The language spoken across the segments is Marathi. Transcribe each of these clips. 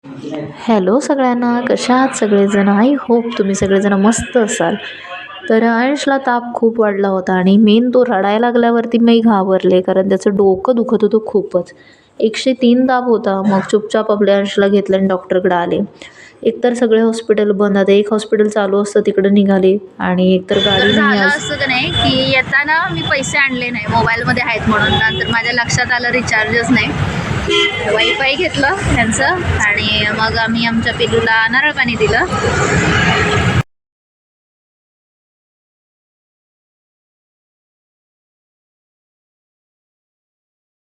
हॅलो सगळ्यांना, कशा आहात सगळेजण? आय होप तुम्ही सगळेजण मस्त असाल. तर अंशला ताप खूप वाढला होता आणि मेन तो रडायला लागल्यावरती मी घाबरले, कारण त्याचं डोकं दुखत होतं खूपच. 103 ताप होता. मग चुपचाप आपल्या अंशला घेतलं आणि डॉक्टरकडे आले. एकतर सगळे हॉस्पिटल बंद, आता एक हॉस्पिटल चालू असतं तिकडे निघाले आणि एकतर गाडी नाही झालं आज. असं का नाही की येताना मी पैसे आणले नाही, मोबाईलमध्ये आहेत म्हणून. नंतर माझ्या लक्षात आलं रिचार्जच नाही. वायफाय घेतलं त्यांचं आणि मग आम्ही आमच्या पिलूला नारळ पाणी दिलं.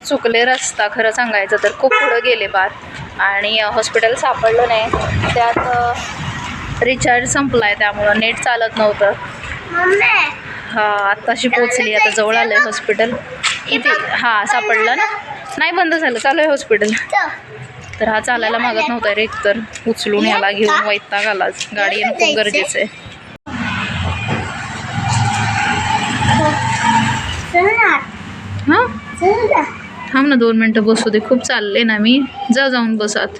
चुकले रस्ता, खरं सांगायचं तर खूप पुढं गेले पार आणि हॉस्पिटल सापडलं नाही. त्यात रिचार्ज संपलाय, त्यामुळं नेट चालत नव्हतं. हा, आत्ताशी पोचली, आता जवळ आलंय हॉस्पिटल. किती हा सापडलं ना, नाही बंद झालं, चालू आहे हॉस्पिटल. तर हा चालायला मागत नव्हता रे, तर उचलून याला घेऊन वैताग आलाच. गाडी येणं खूप गरजेचं आहे. हां थांब ना 2 मिनटं बसू दे, खूप चालले ना मी. जाऊन बसात.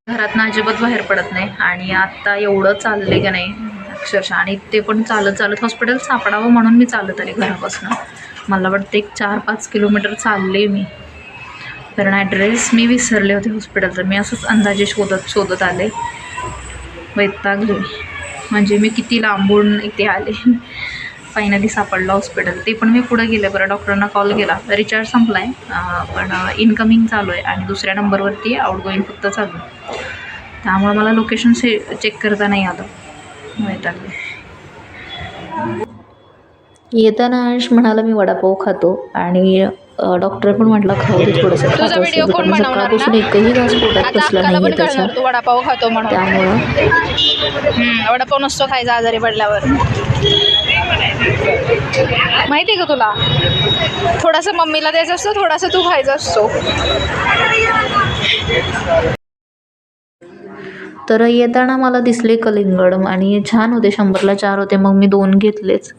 घरात ना अजिबात बाहेर पडत नाही आणि आत्ता एवढं चालले का नाही अक्षरशः, आणि ते पण चालत चालत हॉस्पिटल सापडावं म्हणून मी चालत आले घरापासून. मला वाटतं एक 4-5 किलोमीटर चालले मी, कारण ॲड्रेस मी विसरले होते हॉस्पिटलचा. मी असंच अंदाजे शोधत आले. वैतागले, म्हणजे मी किती लांबून इथे आले. फायनली सापडलं हॉस्पिटल. ते पण मी पुढं गेले, बरं डॉक्टरांना कॉल केला. रिचार्ज संपला आहे, पण इनकमिंग चालू आहे आणि दुसऱ्या नंबरवरती आउटगोईंग फक्त चालू आहे. त्यामुळे मला लोकेशन चेक करता नाही आलं. वैतागले. येताना अंश म्हणाला मी वडापाव खातो आणि डॉक्टर पण म्हटलं खाऊ दे थोडंसं. तुझा व्हिडिओ कोण बनवणार ना? सकाळपासून एकही घास पोटात आता बसला अक्काला नाही पण आहे त्याचा. कळणार तू वडापाव खातो म्हणून. त्यामुळं वडापाव नसतो खायचा आजारी पडल्यावर, माहिती आहे का तुला? थोडासा मम्मीला द्यायचा असतो, थोडासा तू खायचा असतो. तर येताना मला दिसले कलिंगड आणि छान होते. 100ला 4 होते, मग मी 2 घेतलेच.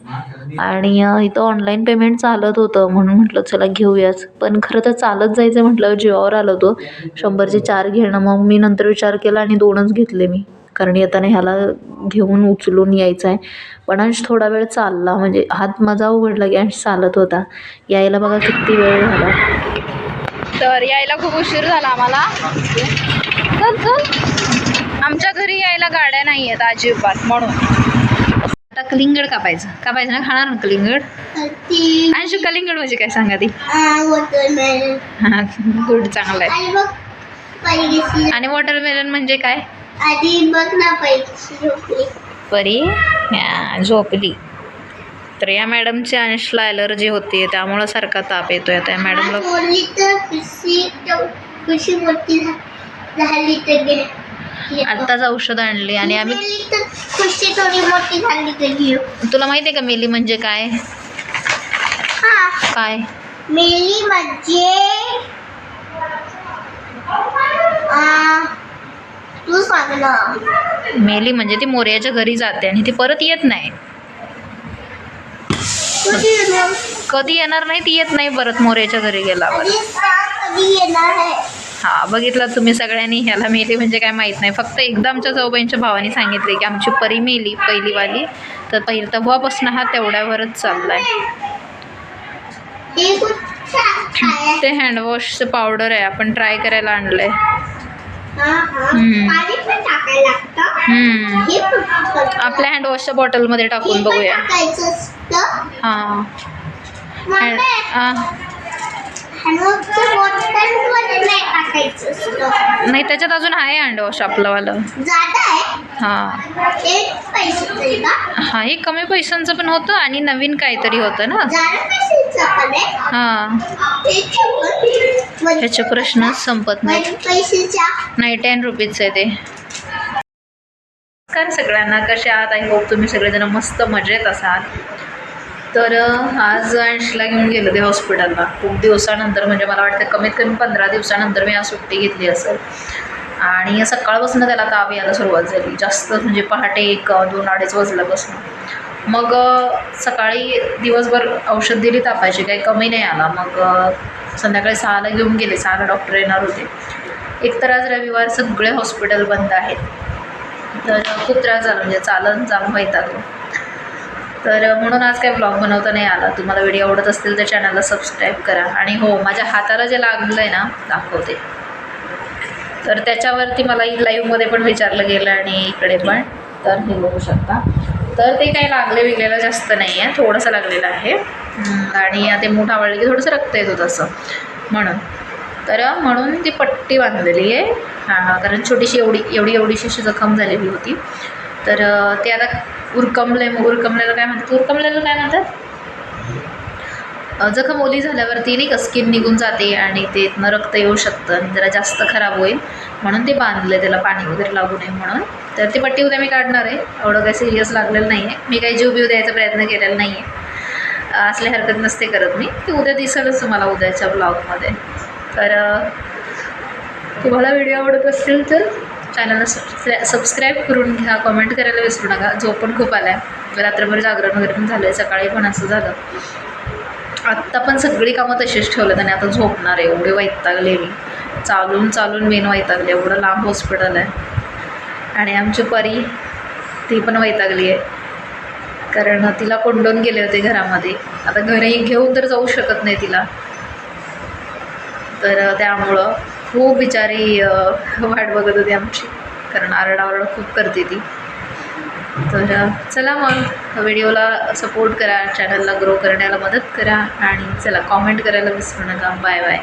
आणि इथं ऑनलाईन पेमेंट चालत होतं म्हणून म्हटलं चला घेऊयाच. पण खरं तर चालत जायचं म्हटलं जीवावर आलं होतं 100चे 4 घेणं. मग मी नंतर विचार केला आणि 2च घेतले मी, कारण येताना ह्याला घेऊन उचलून यायचं आहे. पण अंश थोडा वेळ चालला, म्हणजे हात माझा उघडला की अंश चालत होता. यायला बघा किती वेळ झाला. तर यायला खूप उशीर झाला आम्हाला. चल आमच्या घरी यायला गाड्या नाही आहेत अजिबात, म्हणून आता कलिंगड कापायचं ना. खाणार ना कलिंगड? अंशू कलिंगड म्हणजे काय सांगा ती? हां गुड, चांगलं आहे. आणि वॉटरमेलन म्हणजे काय? परी झोपली. तर या मॅडमची अंशला ॲलर्जी होती, त्यामुळं सारखा ताप येतोय. त्या मॅडमला आत्ताच औषध आणली आणि आम्ही. तुला माहिती आहे का मेली म्हणजे काय? काय मेली म्हणजे तू सांग ना. मेली म्हणजे ती मोर्याच्या घरी जाते आणि ती परत येत नाही. कधी येणार नाही ती, येत नाही परत मोर्याच्या घरी गेल्यावर. कधी येणार आहे? हा बघितलं तुम्ही सगळ्यांनी. ह्याला मेली म्हणजे काय माहीत नाही. फक्त एकदा आमच्या जाऊबाईंच्या भावाने सांगितले की आमची परी मेली पहिलीवाली, तर तेव्हापासून हा तेवढ्यावरच चाललाय. ते हँडवॉशचं पावडर आहे, आपण ट्राय करायला आणलंय. आपल्या हँडवॉशच्या बॉटलमध्ये टाकून बघूया. हां नाही, त्याच्यात अजून आहे हँडवॉश आपलंवालं. हां हां, हे कमी पैशांचं पण होतं आणि नवीन काहीतरी होतं ना. हां, ह्याचे प्रश्नच संपत नाही. 10 रुपीजचं आहे ते. नमस्कार सगळ्यांना, कसे आहात? आय होप तुम्ही सगळेजण मस्त मजेत असाल. तर आज अंशला घेऊन गेलो ते हॉस्पिटलला खूप दिवसानंतर, म्हणजे मला वाटतं कमीत कमी 15 दिवसानंतर मी आज सुट्टी घेतली असेल. आणि सकाळपासून त्याला ताप यायला सुरुवात झाली, जास्त म्हणजे पहाटे 1-2-2:30 वाजल्यापासून. मग सकाळी दिवसभर औषध दिली तापायची, काही कमी नाही आला. मग संध्याकाळी 6ला घेऊन गेले. 6ला डॉक्टर येणार होते. एकतर आज रविवार, सगळे हॉस्पिटल बंद आहेत, तर खूप त्रास झाला, म्हणजे चालून वैतागलो. तर म्हणून आज काही ब्लॉग बनवता नाही आला. तुम्हाला व्हिडिओ आवडत असतील तर चॅनलला सबस्क्राईब करा. आणि हो, माझ्या हाताला जे लागलं आहे ना, दाखवते. तर त्याच्यावरती मला लाईव्हमध्ये पण विचारलं गेलं आणि इकडे पण, तर हे बघू शकता. तर ते काही लागलेलं जास्त नाही आहे, थोडंसं लागलेलं आहे. आणि ते मूठ आवडलं की थोडंसं रक्त येत होतं असं, म्हणून ती पट्टी बांधलेली आहे. कारण छोटीशी एवढीशी अशी जखम झालेली होती. तर ते आता उरकमलेलं काय म्हणतात, जखम ओली झाल्यावरती नाही का स्किन निघून जाते आणि ते रक्त येऊ शकतं आणि जरा जास्त खराब होईल, म्हणून ते बांधले, त्याला पाणी वगैरे लागू नये म्हणून. तर ती पट्टी उद्या मी काढणार आहे. एवढं काही सिरियस लागलेलं नाही आहे. मी काही जीव द्यायचा प्रयत्न केलेला नाही आहे, असली हरकत नसते करत मी. ती उद्या दिसेलच तुम्हाला उद्याच्या ब्लॉगमध्ये. तर तुम्हाला व्हिडिओ आवडत असतील तर चॅनलला सबस्क्राईब करून घ्या. कमेंट करायला विसरू नका. झोप पण खूप आला आहे, रात्रभर जागरण वगैरे पण झालं आहे, सकाळी पण असं झालं. आत्ता पण सगळी कामं तशीच ठेवलं आणि आता झोपणार आहे. एवढे वैतागले मी, चालून मेन वैतागले. एवढं लांब हॉस्पिटल आहे. आणि आमची परी, ती पण वैतागली आहे, कारण तिला कोंडून गेले होते घरामध्ये. आता घरी घेऊन तर जाऊ शकत नाही तिला, तर त्यामुळं खूप बिचारी वाट बघत होती आमची, कारण आरडाओरडा खूप करते ती. तर चला मग, व्हिडिओला सपोर्ट करा, चॅनलला ग्रो करण्याला मदत करा आणि चला कॉमेंट करायला विसरू नका. Bye bye.